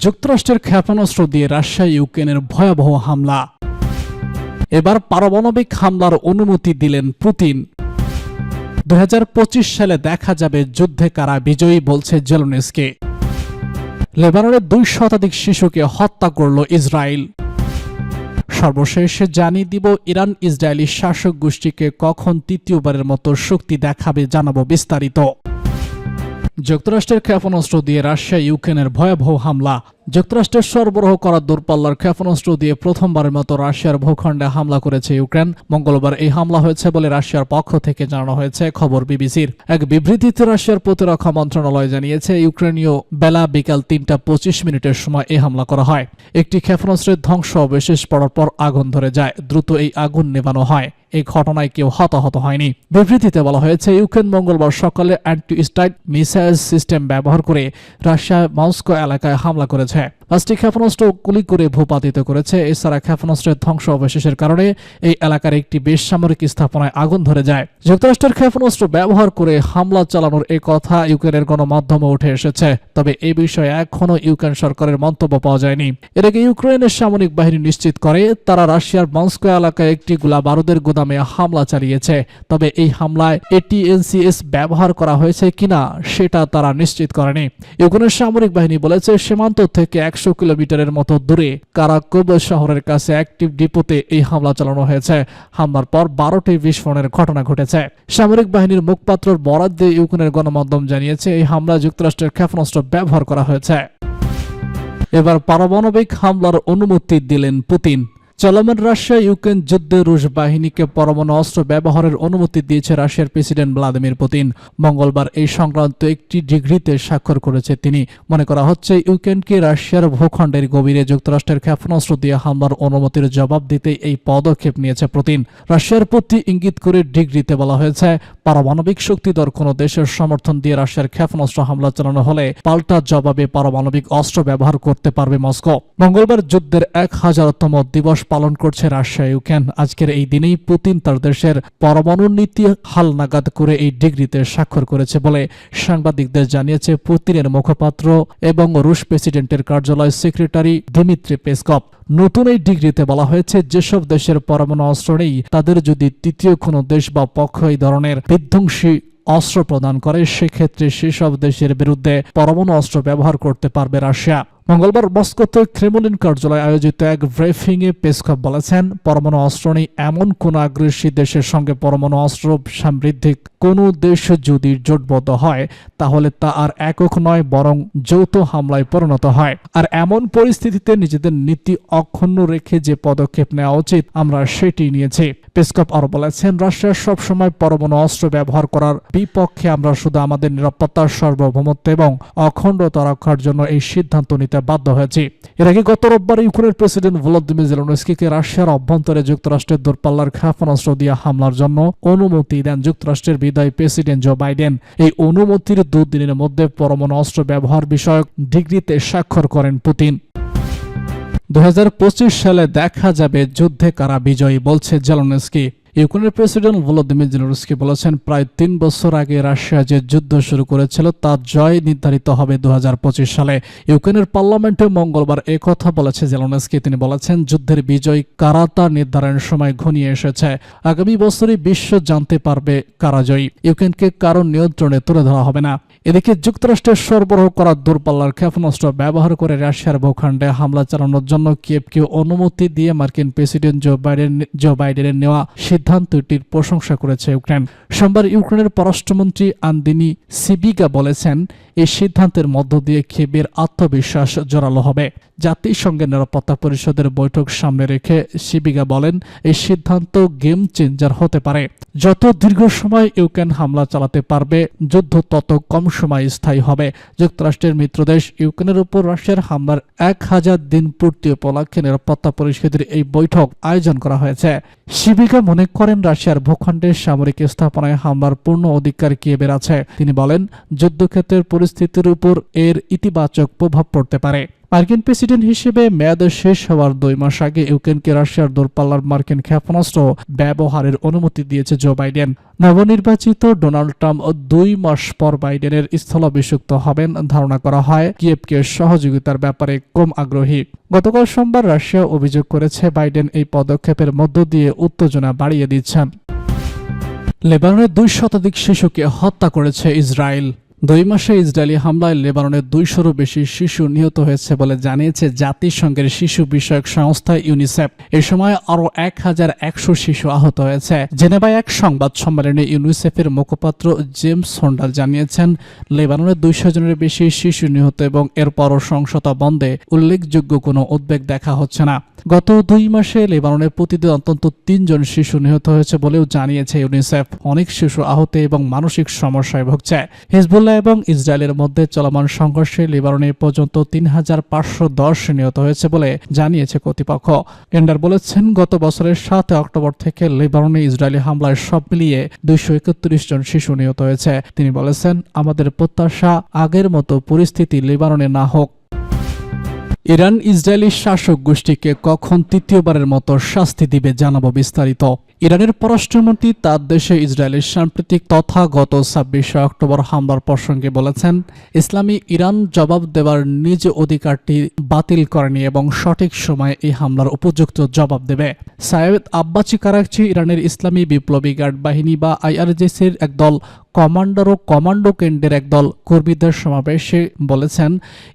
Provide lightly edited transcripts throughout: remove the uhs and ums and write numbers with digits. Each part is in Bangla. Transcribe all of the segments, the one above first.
যুক্তরাষ্ট্রের ক্ষেপণাস্ত্র দিয়ে রাশিয়া ইউক্রেনের ভয়াবহ হামলা। এবার পারমাণবিক হামলার অনুমতি দিলেন পুতিন। 2025 সালে দেখা যাবে যুদ্ধে কারা বিজয়ী, বলছে জেলেনস্কি। লেবাননের 2 শতাধিক শিশুকে হত্যা করল ইসরায়েল। সর্বশেষ জানিয়ে দিব ইরান ইসরায়েলি শাসক গোষ্ঠীকে কখন তৃতীয়বারের মতো শক্তি দেখাবে, জানাবো বিস্তারিত। যুক্তরাষ্ট্রের ক্ষেপণাস্ত্র দিয়ে রাশিয়া ইউক্রেনের ভয়াবহ হামলা। যুক্তরাষ্ট্রের সরবরাহ করা দূরপাল্লার ক্ষেপণাস্ত্র দিয়ে প্রথমবারের মতো রাশিয়ার ভূখণ্ডে হামলা করেছে ইউক্রেন। মঙ্গলবার এই হামলা হয়েছে বলে রাশিয়ার পক্ষ থেকে জানানো হয়েছে, খবর বিবিসির। এক বিবৃতিতে রাশিয়ার প্রতিরক্ষা মন্ত্রণালয় জানিয়েছে, ইউক্রেনীয় বেলা বিকাল 3:25 সময় এই হামলা করা হয়। একটি ক্ষেপণাস্ত্রের ধ্বংসাবশেষ পড়ার পর আগুন ধরে যায়। দ্রুত এই আগুন নেভানো হয়। এই ঘটনায় কেউ হতাহত হয়নি। বিবৃতিতে বলা হয়েছে, ইউক্রেন মঙ্গলবার সকালে অ্যান্টি-স্টাইট মিসাইল সিস্টেম ব্যবহার করে রাশিয়া মস্কো এলাকায় হামলা করেছে। 5টি ক্ষেপণাস্ত্র গুলি করে ভূপাতিত করেছে। এছাড়া ক্ষেপণাস্ত্রের ধ্বংসাবশেষের কারণে এই এলাকার একটি বেসামরিক স্থাপনায় আগুন ধরে যায়। যুক্তরাষ্ট্রের ক্ষেপণাস্ত্র ব্যবহার করে হামলা চালানোর এই কথা ইউক্রেনের গণমাধ্যমে উঠে এসেছে। তবে এই বিষয়ে এখনও ইউক্রেন সরকারের মন্তব্য পাওয়া যায়নি। এর আগে ইউক্রেনের সামরিক বাহিনী নিশ্চিত করে তারা রাশিয়ার মস্কো এলাকায় একটি গোলা বারুদের গুদামে হামলা চালিয়েছে। তবে এই হামলায় এটিএনসিএস ব্যবহার করা হয়েছে কিনা সেটা তারা নিশ্চিত করেনি। ইউক্রেনের সামরিক বাহিনী বলেছে, সীমান্ত থেকে 100 কিলোমিটারের মতো দূরে কারাকোভ শহরের কাছে অ্যাক্টিভ ডিপোতে এই হামলা চালানো হয়েছে। হামলার পর 12টি বিস্ফোরণের ঘটনা ঘটেছে। সামরিক বাহিনীর মুখপাত্রর বরাত দিয়ে ইউক্রেনের গণমাধ্যম জানিয়েছে, এই হামলায় যুক্তরাষ্ট্রের ক্ষেপণাস্ত্র ব্যবহার করা হয়েছে। এবার পারমাণবিক হামলার অনুমতি দিলেন পুতিন। চলমান রাশিয়া ইউক্রেন যুদ্ধে রুশ বাহিনীকে পরমাণু অস্ত্র ব্যবহারের অনুমতি দিয়েছে রাশিয়ার প্রেসিডেন্ট ভ্লাদিমির পুতিন। মঙ্গলবার এই সংক্রান্ত একটি ডিক্রিতে স্বাক্ষর করেছে তিনি। মনে করা হচ্ছে, ইউক্রেনকে রাশিয়ার ভূখণ্ডের গভীরে যুক্তরাষ্ট্রের ক্ষেপণাস্ত্র দিয়ে হামলার অনুমতির জবাব দিতে এই পদক্ষেপ নিয়েছে পুতিন। রাশিয়ার প্রতি ইঙ্গিত করে ডিক্রিতে বলা হয়েছে, পারমাণবিক শক্তিধর কোনো দেশের সমর্থন দিয়ে রাশিয়ার ক্ষেপণাস্ত্র হামলা চালানো হলে পাল্টা জবাবে পারমাণবিক অস্ত্র ব্যবহার করতে পারবে মস্কো। মঙ্গলবার যুদ্ধের 1000তম দিবস পালন করছে রাশিয়া ইউক্রেন। আজকের এই দিনেই পুতিন তার দেশের পরমাণু নীতি হালনাগাদ করে এই ডিক্রিতে স্বাক্ষর করেছে বলে সাংবাদিকদের জানিয়েছে পুতিনের মুখপাত্র এবং রুশ প্রেসিডেন্টের কার্যালয় সেক্রেটারি দিমিত্রি পেসকভ। নতুন এই ডিক্রিতে বলা হয়েছে, যেসব দেশের পরমাণু অস্ত্র নেই তাদের যদি তৃতীয় কোনো দেশ বা পক্ষ এই ধরনের বিধ্বংসী অস্ত্র প্রদান করে, সেক্ষেত্রে সেসব দেশের বিরুদ্ধে পরমাণু অস্ত্র ব্যবহার করতে পারবে রাশিয়া। মঙ্গলবার মস্কোতে ক্রেমলিন কার্যালয়ে আয়োজিত এক ব্রিফিংয়ে পেসকভ বলেছেন, পরমাণু অস্ত্র নেই এমন কোন আগ্রাসী দেশের সঙ্গে পরমাণু অস্ত্র সমৃদ্ধিক কোনো দেশ যদি জোটবদ্ধ হয়, তাহলে তা আর একক নয় বরং যৌথ হামলায় পরিণত হয়। আর এমন পরিস্থিতিতে নিজেদের নীতি অক্ষুণ্ণ রেখে যে পদক্ষেপ নেওয়া উচিত আমরা সেটি নিয়েছি। পেসকভ আরো বলেছেন, রাশিয়া সবসময় পরমাণু অস্ত্র ব্যবহার করার বিপক্ষে। আমরা শুধু আমাদের নিরাপত্তার সার্বভৌমত্ব এবং অখণ্ডতা রক্ষার জন্য এই সিদ্ধান্ত নিতে বাধ্য হয়েছি। এর আগে গত রোববার ইউক্রেনের প্রেসিডেন্ট ভলোদিমির জেলেনস্কিকে রাশিয়ার অভ্যন্তরে যুক্তরাষ্ট্রের দূরপাল্লার ক্ষেপণাস্ত্র দিয়ে হামলার জন্য অনুমতি দেন যুক্তরাষ্ট্রের বিদায়ী প্রেসিডেন্ট জো বাইডেন। এই অনুমতির 2 দিনের মধ্যে পরমাণু অস্ত্র ব্যবহার বিষয়ক ডিক্রিতে স্বাক্ষর করেন পুতিন। 2025 সালে দেখা যাবে যুদ্ধে কারা বিজয়ী, বলছে জেলেনস্কি। ইউক্রেনের প্রেসিডেন্ট ভলোদিমির জেলেনস্কি বলেছেন, প্রায় 3 বছর আগে রাশিয়া যে যুদ্ধ শুরু করেছিল তার জয় নির্ধারিত হবে 2025 সালে। ইউক্রেনের পার্লামেন্টে মঙ্গলবার একথা বলেছে জেলেনস্কি। তিনি বলেছেন, যুদ্ধের বিজয় কারা তা নির্ধারণের সময় ঘনিয়ে এসেছে। আগামী বছরই বিশ্ব জানতে পারবে কারা জয়ী। ইউক্রেনকে কারো নিয়ন্ত্রণে তুলে ধরা হবে না। এদিকে যুক্তরাষ্ট্রের সরবরাহ করা দূরপাল্লার ক্ষেপণাস্ত্র ব্যবহার করে রাশিয়ার ভূখণ্ডে হামলা চালানোর জন্য কিয়েভকে অনুমতি দিয়ে মার্কিন প্রেসিডেন্ট জো বাইডেনের নেওয়া সিদ্ধান্তটির প্রশংসা করেছে ইউক্রেন। সোমবার ইউক্রেনের পররাষ্ট্রমন্ত্রী আন্দ্রিই সিবিগা বলেছেন, এই সিদ্ধান্তের মধ্য দিয়ে কিয়েভের আত্মবিশ্বাস জোরালো হবে। জাতিসংঘের নিরাপত্তা পরিষদের বৈঠক সামনে রেখে সিবিগা বলেন, এই সিদ্ধান্ত গেম চেঞ্জার হতে পারে। যত দীর্ঘ সময় ইউক্রেন হামলা চালাতে পারবে, যুদ্ধ তত কম সময় স্থায়ী হবে। যুক্তরাষ্ট্রের মিত্রদেশ ইউক্রেনের উপর রাশিয়ার হামলার 1000 দিন পূর্তি উপলক্ষে নিরাপত্তা পরিষদের এই বৈঠক আয়োজন করা হয়েছে। সিবিগা মনে করেন, রাশিয়ার ভূখণ্ডের সামরিক স্থাপনায় হামলার পূর্ণ অধিকার কিয়েভের আছে। তিনি বলেন, যুদ্ধক্ষেত্রের পরিস্থিতির উপর এর ইতিবাচক প্রভাব পড়তে পারে। মার্কিন প্রেসিডেন্ট হিসেবে মেয়াদ শেষ হওয়ার 2 মাস আগে ইউক্রেনকে রাশিয়ার দূরপাল্লার মার্কিন ক্ষেপণাস্ত্র ব্যবহারের অনুমতি দিয়েছে জো বাইডেন। নবনির্বাচিত ডোনাল্ড ট্রাম্প 2 মাস পর বাইডেনের স্থলাভিষিক্ত হবেন। ধারণা করা হয় কিয়েভকে সহযোগিতার ব্যাপারে কম আগ্রহী। গতকাল সোমবার রাশিয়া অভিযোগ করেছে বাইডেন এই পদক্ষেপের মধ্য দিয়ে উত্তেজনা বাড়িয়ে দিচ্ছেন। লেবাননের 2 শতাধিক শিশুকে হত্যা করেছে ইসরায়েল। 2 মাসে ইসরায়েলি হামলায় লেবাননের 200-রও বেশি শিশু নিহত হয়েছে বলে জানিয়েছে জাতিসংঘের শিশু বিষয়ক সংস্থা ইউনিসেফ। এ সময় আরও 1100 শিশু আহত হয়েছে। জেনেভায় এক সংবাদ সম্মেলনে ইউনিসেফের মুখপাত্র জেমস হোন্ডাল জানিয়েছেন, লেবাননের 200 জনের বেশি শিশু নিহত এবং এরপরও সহিংসতা বন্ধে উল্লেখযোগ্য কোনো উদ্বেগ দেখা হচ্ছে না। গত 2 মাসে লেবাননে প্রতিদিন অন্তত 3 জন শিশু নিহত হয়েছে বলেও জানিয়েছে ইউনিসেফ। অনেক শিশু আহত এবং মানসিক সমস্যায় ভুগছে। হিজবুল্লাহ এবং ইসরায়েলের মধ্যে চলমান সংঘর্ষে লেবাননে পর্যন্ত 3510 নিহত হয়েছে বলে জানিয়েছে কর্তৃপক্ষ। এন্ডার বলেছেন, গত বছরের 7 অক্টোবর থেকে লেবাননে ইসরায়েলি হামলায় সব মিলিয়ে 231 জন শিশু নিহত হয়েছে। তিনি বলেছেন, আমাদের প্রত্যাশা আগের মতো পরিস্থিতি লেবাননে না হোক। ইরান ইসরায়েলি শাসক গোষ্ঠীকে কখন তৃতীয়বারের মতো শাস্তি দিবে জানাবো বিস্তারিত। ইরানের পররাষ্ট্রমন্ত্রী তার দেশে ইসরায়েলের সাম্প্রতিক তথাগত 26 অক্টোবর হামলার প্রসঙ্গে বলেছেন, ইসলামী ইরান জবাব দেওয়ার নিজ অধিকারটি বাতিল করেনি এবং সঠিক সময়ে এই হামলার উপযুক্ত জবাব দেবে। সায়েদ আব্বাসি কারাকচি ইরানের ইসলামী বিপ্লবী গার্ড বাহিনী বা IRGCর একদল কমান্ডার ও কমান্ডো কেন্দ্রের একদল কর্মীদের সমাবেশে বলেছেন,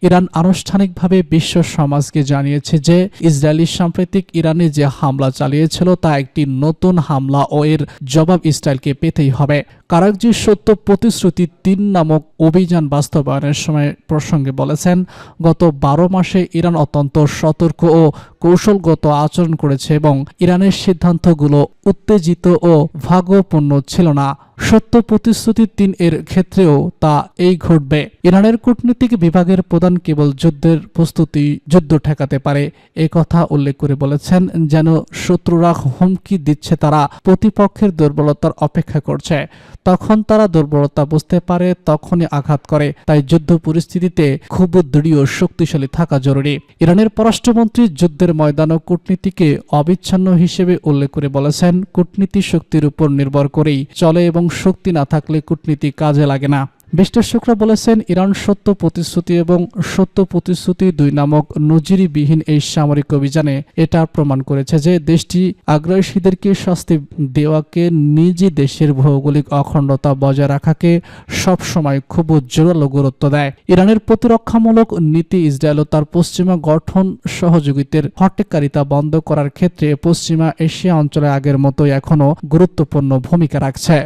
ইরান আনুষ্ঠানিকভাবে বিশ্ব সমাজকে জানিয়েছে যে ইসরায়েলি সাম্প্রতিক ইরানে যে হামলা চালিয়েছিল তা একটি নতুন হামলা ও এর জবাব ইসরায়েলকে পেতেই হবে। কারাকজি সত্য প্রতিশ্রুতি 3 নামক অভিযান বাস্তবায়নের সময় প্রসঙ্গে বলেছেন, গত 12 মাসে ইরান অত্যন্ত সতর্ক ও কৌশলগত আচরণ করেছে এবং ইরানের সিদ্ধান্তগুলো উত্তেজিত ও ভাগ্যপূর্ণ ছিল না। সত্য প্রতিশ্রুতি 3 এর ক্ষেত্রেও তা এই ঘটবে। ইরানের কূটনৈতিক বিভাগের প্রধান কেবল যুদ্ধের প্রস্তুতি যুদ্ধ ঠেকাতে পারে এই কথা উল্লেখ করে বলেছেন, যেন শত্রুরা হুমকি দিচ্ছে তারা প্রতিপক্ষের দুর্বলতার অপেক্ষা করছে, তখন তারা দুর্বলতা বুঝতে পারে তখনই আঘাত করে। তাই যুদ্ধ পরিস্থিতিতে খুব দৃঢ় ও শক্তিশালী থাকা জরুরি। ইরানের পররাষ্ট্রমন্ত্রী যুদ্ধের ময়দান ও কূটনীতিকে অবিচ্ছিন্ন হিসেবে উল্লেখ করে বলেছেন, কূটনীতি শক্তির উপর নির্ভর করেই চলে এবং শক্তি না থাকলে কূটনীতি কাজে লাগে না। বিশ্লেষকরা বলেছেন, ইরান সত্য প্রতিশ্রুতি এবং সত্য প্রতিশ্রুতি 2 নামক নজিরবিহীন এই সামরিক অভিযানে এটা প্রমাণ করেছে যে দেশটি আগ্রাসীদেরকে শাস্তি দেওয়াকে নিজ দেশের ভৌগোলিক অখণ্ডতা বজায় রাখাকে সবসময় খুব জোরালো গুরুত্ব দেয়। ইরানের প্রতিরক্ষামূলক নীতি ইসরায়েল ও তার পশ্চিমা গঠন সহযোগিতার হট্টিকারিতা বন্ধ করার ক্ষেত্রে পশ্চিমা এশিয়া অঞ্চলে আগের মতোই এখনও গুরুত্বপূর্ণ ভূমিকা রাখছে।